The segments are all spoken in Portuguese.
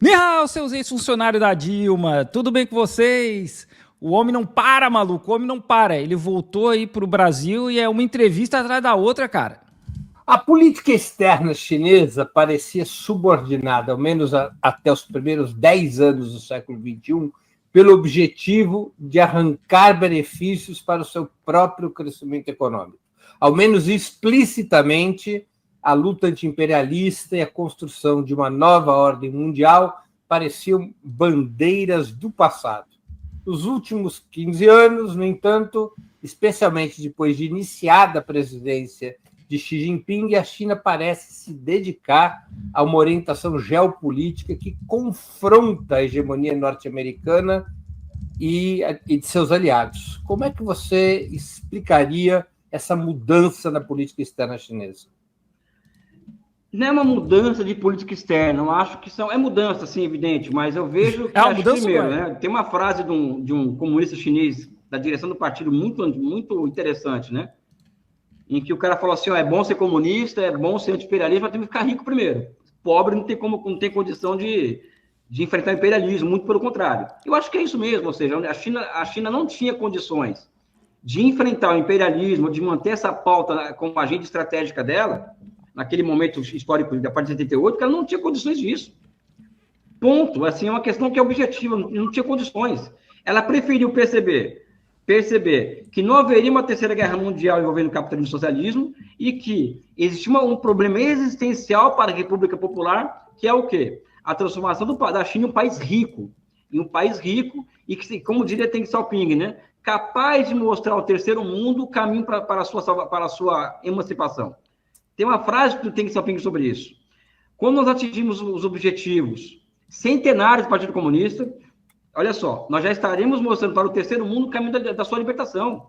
Ni hao, seus ex-funcionários da Dilma, tudo bem com vocês? O homem não para, maluco, o homem não para. Ele voltou aí pro Brasil e é uma entrevista atrás da outra, cara. A política externa chinesa parecia subordinada, ao menos até os primeiros 10 anos do século XXI, pelo objetivo de arrancar benefícios para o seu próprio crescimento econômico. Ao menos explicitamente, a luta anti-imperialista e a construção de uma nova ordem mundial pareciam bandeiras do passado. Nos últimos 15 anos, no entanto, especialmente depois de iniciada a presidência de Xi Jinping, a China parece se dedicar a uma orientação geopolítica que confronta a hegemonia norte-americana e de seus aliados. Como é que você explicaria essa mudança na política externa chinesa? Não é uma mudança de política externa, eu acho que é mudança, sim, evidente, mas eu vejo que, primeiro, né, tem uma frase de um comunista chinês da direção do partido muito interessante, né, em que o cara falou assim, é bom ser comunista, é bom ser anti-imperialista, mas tem que ficar rico primeiro. Pobre não tem condição de enfrentar o imperialismo, muito pelo contrário. Eu acho que é isso mesmo, ou seja, a China não tinha condições de enfrentar o imperialismo, de manter essa pauta como agenda estratégica dela, naquele momento histórico da parte de 78, porque ela não tinha condições disso. Ponto. Assim, é uma questão que é objetiva, não tinha condições. Ela preferiu perceber que não haveria uma terceira guerra mundial envolvendo o capitalismo e o socialismo e que existia um problema existencial para a República Popular, que é o quê? A transformação da China em um país rico. E que, como diria Deng Xiaoping, né? Capaz de mostrar ao terceiro mundo o caminho para a sua emancipação. Tem uma frase do Deng Xiaoping sobre isso. Quando nós atingimos os objetivos centenários do Partido Comunista, olha só, nós já estaremos mostrando para o terceiro mundo o caminho da sua libertação,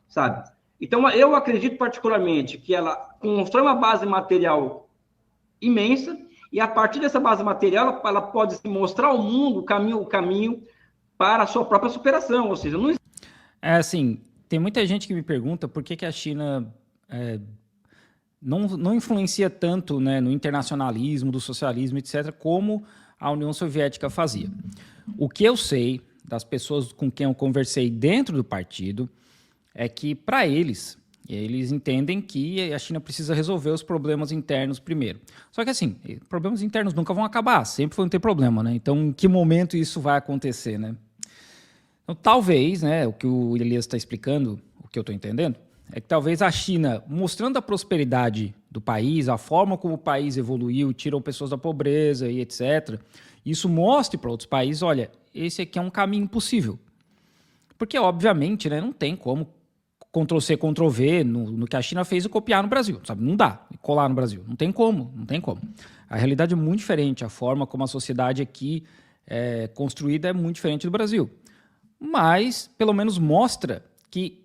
sabe? Então, eu acredito particularmente que ela constrói uma base material imensa e, a partir dessa base material, ela pode mostrar ao mundo o caminho para a sua própria superação, ou seja, não... É assim, tem muita gente que me pergunta por que a China... Não influencia tanto, né, no internacionalismo, do socialismo, etc., como a União Soviética fazia. O que eu sei das pessoas com quem eu conversei dentro do partido é que, para eles entendem que a China precisa resolver os problemas internos primeiro. Só que, assim, problemas internos nunca vão acabar, sempre vão ter problema, né? Então, em que momento isso vai acontecer, né? Então, talvez, né, o que o Elias está explicando, o que eu estou entendendo, é que talvez a China, mostrando a prosperidade do país, a forma como o país evoluiu, tirou pessoas da pobreza e etc., isso mostre para outros países, olha, esse aqui é um caminho possível. Porque, obviamente, né, não tem como Ctrl-C, Ctrl-V no que a China fez e copiar no Brasil, sabe? Não dá, colar no Brasil, não tem como. A realidade é muito diferente, a forma como a sociedade aqui é construída é muito diferente do Brasil. Mas, pelo menos, mostra que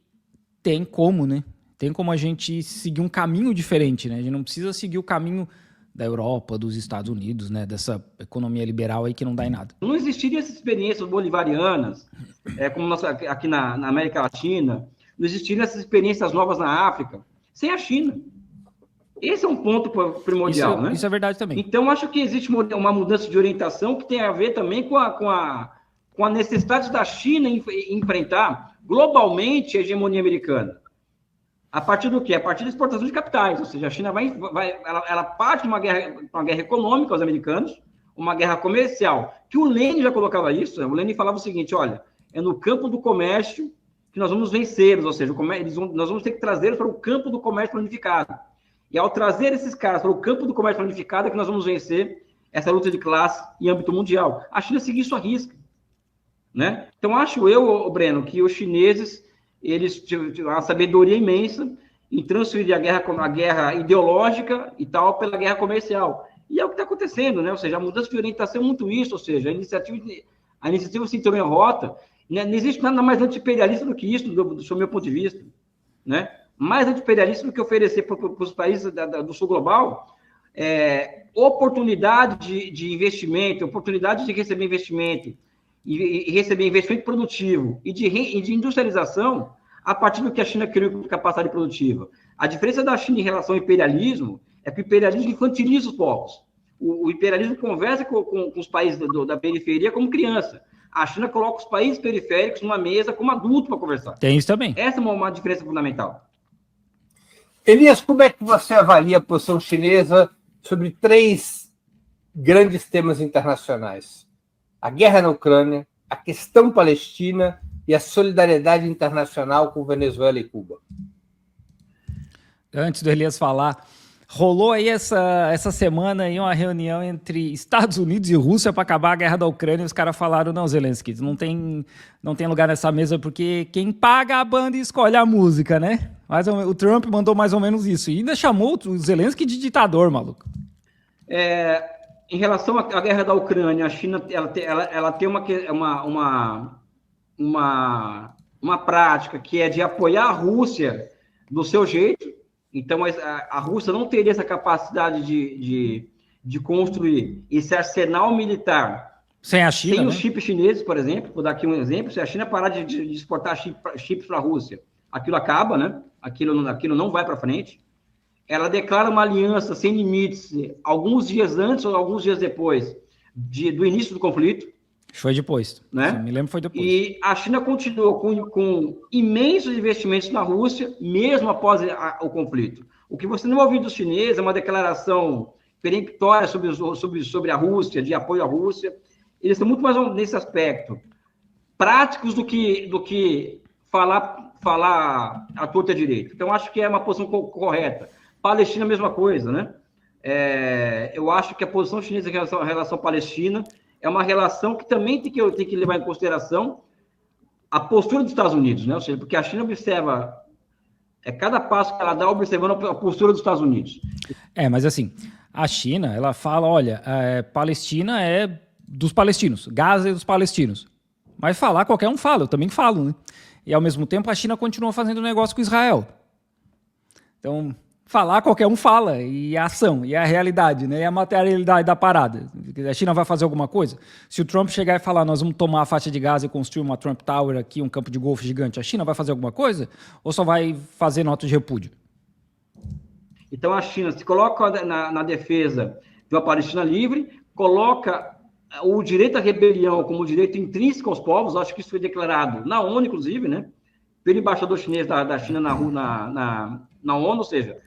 tem como, né? Tem como a gente seguir um caminho diferente, né? A gente não precisa seguir o caminho da Europa, dos Estados Unidos, né? Dessa economia liberal aí que não dá em nada. Não existiriam essas experiências bolivarianas, como nós, aqui na América Latina, não existiriam essas experiências novas na África, sem a China. Esse é um ponto primordial, né? Isso é verdade também. Então, acho que existe uma mudança de orientação que tem a ver também com a necessidade da China enfrentar globalmente a hegemonia americana. A partir do quê? A partir da exportação de capitais. Ou seja, a China ela parte de uma guerra econômica aos americanos, uma guerra comercial, que o Lenin já colocava isso. O Lenin falava o seguinte, olha, é no campo do comércio que nós vamos vencê-los, ou seja, nós vamos ter que trazê-los para o campo do comércio planificado. E ao trazer esses caras para o campo do comércio planificado é que nós vamos vencer essa luta de classe em âmbito mundial. A China seguiu isso à risca. Né? Então, acho eu, Breno, que os chineses eles tiveram uma sabedoria imensa em transferir a guerra ideológica e tal pela guerra comercial. E é o que está acontecendo, né? Ou seja, a mudança de orientação é muito isso, ou seja, a iniciativa Cinturão em Rota, né? Não existe nada mais anti-imperialista do que isso, do meu ponto de vista. Né? Mais anti-imperialista do que oferecer para os países do sul global oportunidade de investimento, oportunidade de receber investimento, e receber investimento produtivo e de industrialização a partir do que a China criou de capacidade produtiva. A diferença da China em relação ao imperialismo é que o imperialismo infantiliza os povos. O imperialismo conversa com os países da periferia como criança. A China coloca os países periféricos numa mesa como adulto para conversar. Tem isso também. Essa é uma diferença fundamental. Elias, como é que você avalia a posição chinesa sobre 3 grandes temas internacionais? A guerra na Ucrânia, a questão palestina e a solidariedade internacional com Venezuela e Cuba. Antes do Elias falar, rolou aí essa semana aí uma reunião entre Estados Unidos e Rússia para acabar a guerra da Ucrânia, e os caras falaram, não, Zelensky, não tem lugar nessa mesa porque quem paga a banda escolhe a música, né? Mas o Trump mandou mais ou menos isso, e ainda chamou o Zelensky de ditador, maluco. Em relação à guerra da Ucrânia, a China ela tem uma prática que é de apoiar a Rússia do seu jeito. Então, a Rússia não teria essa capacidade de construir esse arsenal militar sem a China, sem né? Os chips chineses, por exemplo. Vou dar aqui um exemplo. Se a China parar de exportar chips para a Rússia, aquilo acaba, né? Aquilo não vai para frente. Ela declara uma aliança sem limites alguns dias antes ou alguns dias depois do início do conflito. Foi depois, né? Me lembro, foi depois. E a China continuou com imensos investimentos na Rússia, mesmo após o conflito. O que você não ouviu dos chineses é uma declaração peremptória sobre a Rússia, de apoio à Rússia. Eles são muito mais nesse aspecto práticos do que falar à torta direito. Então, acho que é uma posição correta. Palestina, a mesma coisa, né? Eu acho que a posição chinesa em relação à Palestina é uma relação que também tem que levar em consideração a postura dos Estados Unidos, né? Ou seja, porque a China observa, cada passo que ela dá observando a postura dos Estados Unidos. Mas assim, a China, ela fala, olha, Palestina é dos palestinos, Gaza é dos palestinos. Mas falar, qualquer um fala, eu também falo, né? E ao mesmo tempo a China continua fazendo negócio com Israel. Então, falar, qualquer um fala, e a ação, e a realidade, né? E a materialidade da parada. A China vai fazer alguma coisa? Se o Trump chegar e falar, nós vamos tomar a faixa de Gaza e construir uma Trump Tower aqui, um campo de golfe gigante, a China vai fazer alguma coisa? Ou só vai fazer nota de repúdio? Então a China se coloca na defesa de uma Palestina livre, coloca o direito à rebelião como direito intrínseco aos povos, acho que isso foi declarado na ONU, inclusive, né? Pelo embaixador chinês da China na ONU, ou seja,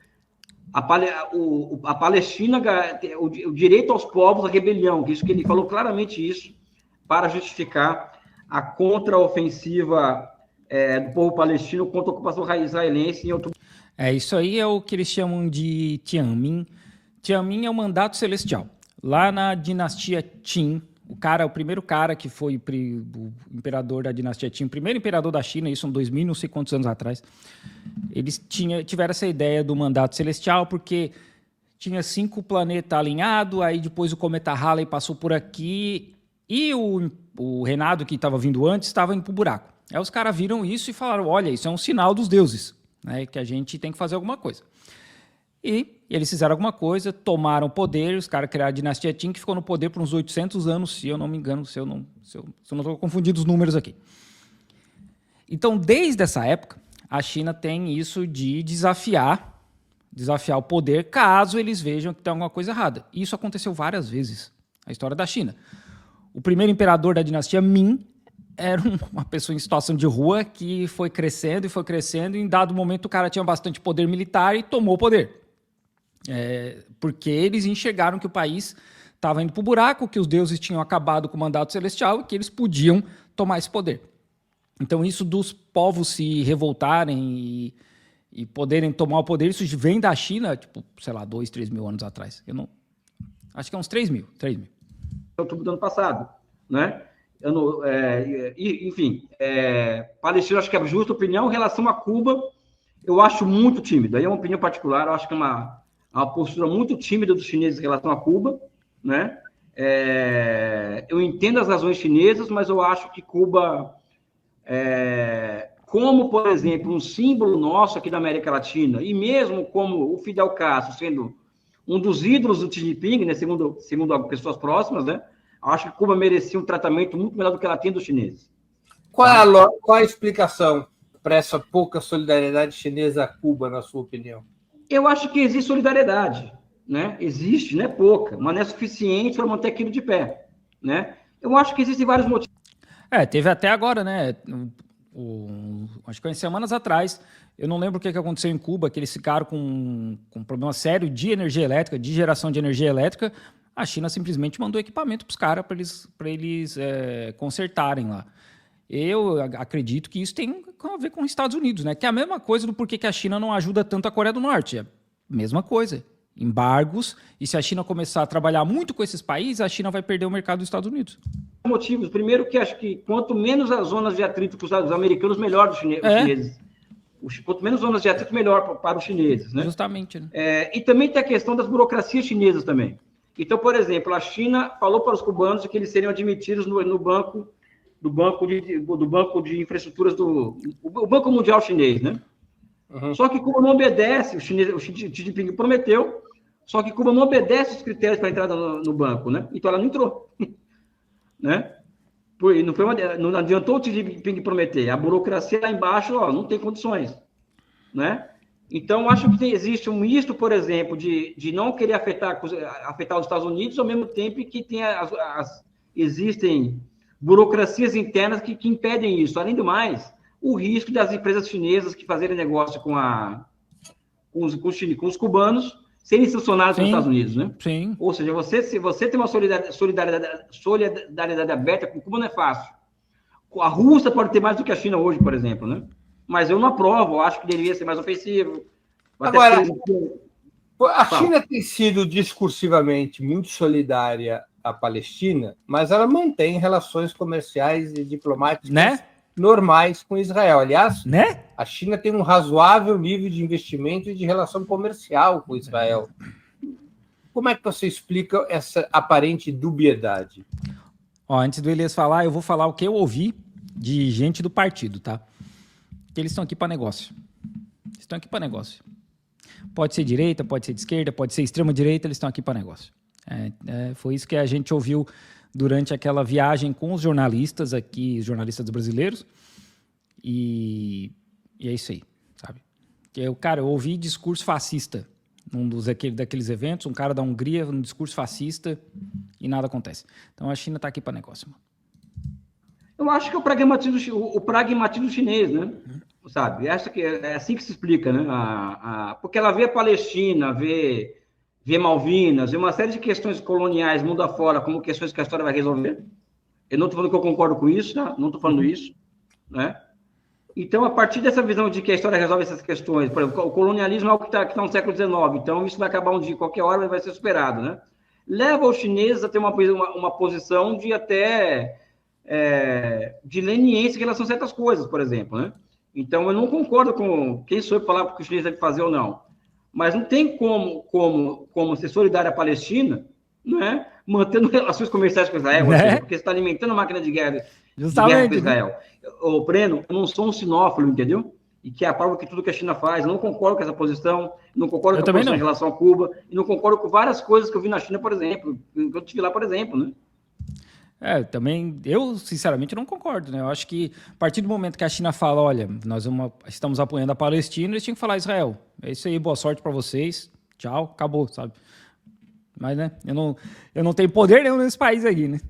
a Palestina, o direito aos povos, a rebelião, que ele falou claramente isso, para justificar a contraofensiva do povo palestino contra a ocupação israelense em outubro. Isso aí é o que eles chamam de Tianmin. Tianmin é o mandato celestial. Lá na dinastia Qin, o primeiro cara que foi o imperador da dinastia Qin, o primeiro imperador da China, isso são 2000 não sei quantos anos atrás, eles tiveram essa ideia do mandato celestial porque tinha 5 planetas alinhados, aí depois o cometa Halley passou por aqui e o reinado que estava vindo antes estava indo para o buraco. Aí os caras viram isso e falaram, olha, isso é um sinal dos deuses, né, que a gente tem que fazer alguma coisa. E eles fizeram alguma coisa, tomaram o poder, os caras criaram a dinastia Qin, que ficou no poder por uns 800 anos, se eu não me engano, se eu não estou confundindo os números aqui. Então, desde essa época, a China tem isso de desafiar o poder, caso eles vejam que tem alguma coisa errada. E isso aconteceu várias vezes na história da China. O primeiro imperador da dinastia Ming era uma pessoa em situação de rua que foi crescendo, e em dado momento o cara tinha bastante poder militar e tomou o poder. Porque eles enxergaram que o país estava indo para o buraco, que os deuses tinham acabado com o mandato celestial e que eles podiam tomar esse poder. Então, isso dos povos se revoltarem e poderem tomar o poder, isso vem da China, tipo, sei lá, 2, 3 mil anos atrás. Acho que é uns 3 mil. Outubro do ano passado, né? Enfim, Palestina, acho que é a justa opinião. Em relação a Cuba, eu acho muito tímido. Aí é uma opinião particular, eu acho que é uma postura muito tímida dos chineses em relação a Cuba, né? Eu entendo as razões chinesas, mas eu acho que Cuba, como, por exemplo, um símbolo nosso aqui da América Latina, e mesmo como o Fidel Castro sendo um dos ídolos do Xi Jinping, né, segundo pessoas próximas, né? Acho que Cuba merecia um tratamento muito melhor do que ela tem dos chineses. Qual a explicação para essa pouca solidariedade chinesa a Cuba, na sua opinião? Eu acho que existe solidariedade. né? Existe, não é pouca, mas não é suficiente para manter aquilo de pé, né? Eu acho que existem vários motivos. Teve até agora, né? Acho que foi semanas atrás. Eu não lembro o que aconteceu em Cuba, que eles ficaram com um problema sério de energia elétrica, de geração de energia elétrica. A China simplesmente mandou equipamento para os caras para eles consertarem lá. Eu acredito que isso tem a ver com os Estados Unidos, né? Que é a mesma coisa do porquê que a China não ajuda tanto a Coreia do Norte. É a mesma coisa. Embargos, e se a China começar a trabalhar muito com esses países, a China vai perder o mercado dos Estados Unidos. Motivos. Primeiro que acho que quanto menos as zonas de atrito para os americanos, melhor os chineses. Quanto menos zonas de atrito, melhor para os chineses, né? Justamente. Né? E também tem a questão das burocracias chinesas também. Então, por exemplo, a China falou para os cubanos que eles seriam admitidos no banco de infraestruturas do Banco Mundial Chinês, né? Uhum. Só que Cuba não obedece, o Xi Jinping prometeu, só que Cuba não obedece os critérios para entrada no banco, né? Então ela não entrou, né? Não adiantou o Xi Jinping prometer, a burocracia lá embaixo, não tem condições, né? Então acho que existe um misto, por exemplo, de não querer afetar os Estados Unidos, ao mesmo tempo que existem burocracias internas que impedem isso. Além do mais, o risco das empresas chinesas que fazerem negócio com os cubanos serem sancionadas pelos Estados Unidos, né? Sim. Ou seja, se você tem uma solidariedade aberta com Cuba, não é fácil. A Rússia pode ter mais do que a China hoje, por exemplo, né? Mas eu não aprovo, eu acho que deveria ser mais ofensivo. Agora, a China tem sido discursivamente muito solidária à Palestina, mas ela mantém relações comerciais e diplomáticas, né, normais com Israel. Aliás, né, a China tem um razoável nível de investimento e de relação comercial com Israel. Como é que você explica essa aparente dubiedade? Antes do Elias falar, eu vou falar o que eu ouvi de gente do partido, tá? Que eles estão aqui para negócio. Estão aqui para negócio. Pode ser direita, pode ser de esquerda, pode ser extrema-direita, eles estão aqui para negócio. Foi isso que a gente ouviu durante aquela viagem com os jornalistas aqui, os jornalistas brasileiros, e é isso aí, sabe? Eu ouvi discurso fascista num daqueles eventos, um cara da Hungria, um discurso fascista, e nada acontece. Então a China está aqui para negócio, mano. Eu acho que é o pragmatismo chinês, né? Sabe? É assim que se explica, né? Porque ela vê a Palestina, vê Malvinas, vê uma série de questões coloniais mundo afora como questões que a história vai resolver. Eu não estou falando que eu concordo com isso, tá? Não estou falando isso, né? Então, a partir dessa visão de que a história resolve essas questões, por exemplo, o colonialismo é algo que está no século XIX, então isso vai acabar um dia, qualquer hora vai ser superado, né? Leva os chineses a ter uma posição de até de leniência em relação a certas coisas, por exemplo, né? Então, eu não concordo com quem sou eu para falar o que os chineses devem fazer ou não. Mas não tem como ser solidário à Palestina, né? Mantendo relações comerciais com Israel, né? Porque você está alimentando a máquina de guerra com Israel. Né? Ô, Breno, eu não sou um sinófilo, entendeu? E que é a prova que tudo que a China faz, eu não concordo com essa posição, não concordo com a posição em relação a Cuba, e não concordo com várias coisas que eu vi na China, por exemplo, que eu tive lá, por exemplo, né? Eu sinceramente não concordo, né? Eu acho que a partir do momento que a China fala, olha, nós estamos apoiando a Palestina, eles tinham que falar Israel. É isso aí, boa sorte para vocês, tchau, acabou, sabe? Mas, né, eu não tenho poder nenhum nesse país aqui, né?